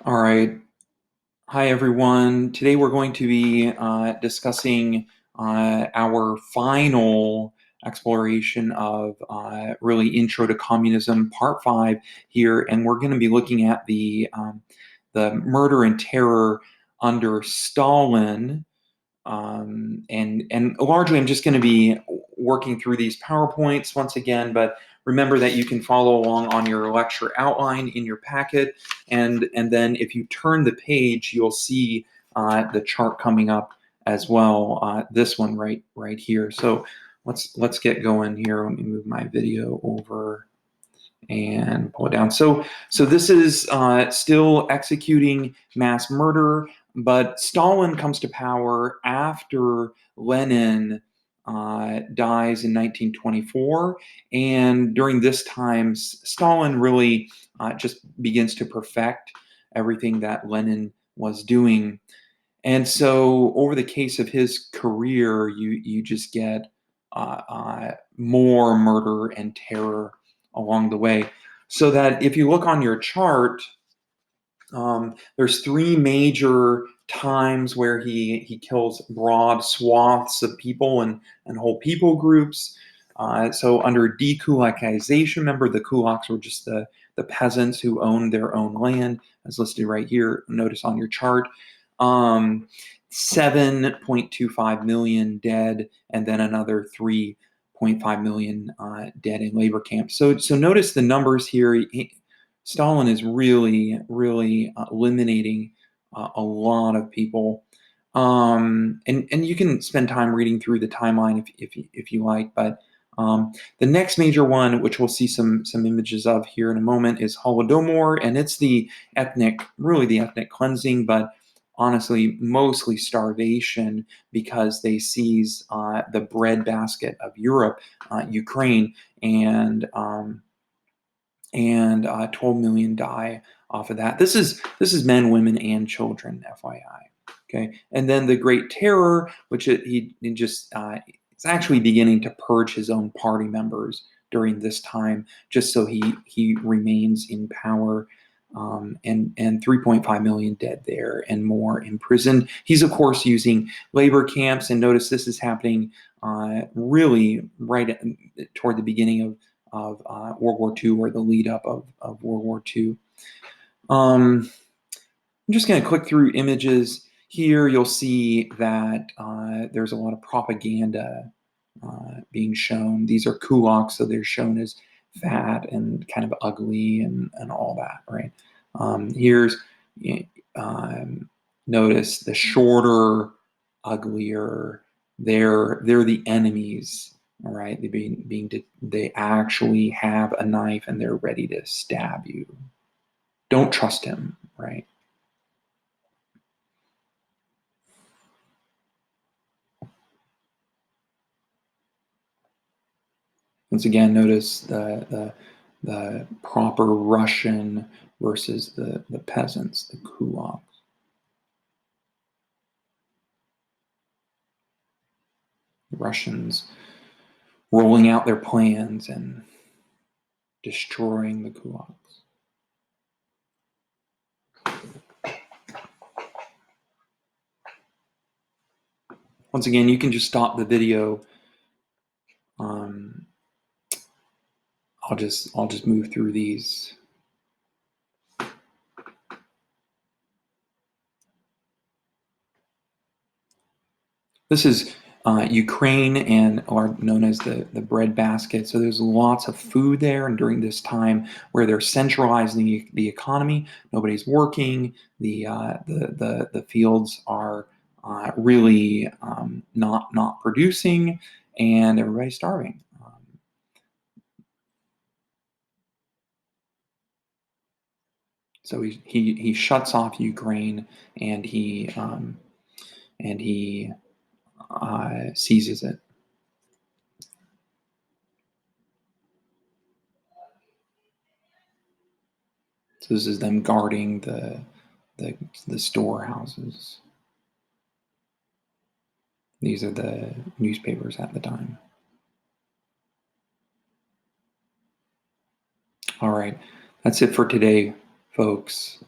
All right. Hi, everyone. Today we're going to be discussing our final exploration of really Intro to Communism, Part 5 here, and we're going to be looking at the murder and terror under Stalin. And largely, I'm just going to be working through these PowerPoints once again, but remember that you can follow along on your lecture outline in your packet, and then if you turn the page, you'll see the chart coming up as well. This one right here. So let's get going here. Let me move my video over and pull it down. So this is still executing mass murder, but Stalin comes to power after Lenin dies in 1924, and during this time, Stalin really just begins to perfect everything that Lenin was doing. And so over the case of his career, you just get more murder and terror along the way. So that if you look on your chart, there's three major times where he kills broad swaths of people and whole people groups. So under dekulakization, remember the kulaks were just the peasants who owned their own land, as listed right here. Notice on your chart. 7.25 million dead, and then another 3.5 million dead in labor camps. So notice the numbers here. Stalin is really eliminating a lot of people, and you can spend time reading through the timeline if you like. But the next major one, which we'll see some images of here in a moment, is Holodomor, and it's the ethnic cleansing, but honestly, mostly starvation, because they seize the breadbasket of Europe, Ukraine, and 12 million die off of that. This is men, women, and children, FYI. Okay, and then the Great Terror, which he just is actually beginning to purge his own party members during this time, just so he remains in power. And 3.5 million dead there, and more imprisoned. He's of course using labor camps, and notice this is happening really right toward the beginning of World War II, or the lead up of World War II. I'm just going to click through images here. You'll see that there's a lot of propaganda being shown. These are kulaks, so they're shown as fat and kind of ugly and all that, right? Here's, notice the shorter, uglier, they're the enemies, all right? They actually have a knife and they're ready to stab you. Don't trust him, right? Once again, notice the proper Russian versus the peasants, the kulaks. The Russians rolling out their plans and destroying the kulaks. Once again, you can just stop the video. I'll just move through these. This is Ukraine, and are known as the breadbasket. So there's lots of food there, and during this time where they're centralizing the economy, nobody's working. The fields are really not producing, and everybody's starving. So he shuts off Ukraine, and he seizes it. So this is them guarding the storehouses. These are the newspapers at the time. All right, that's it for today, folks.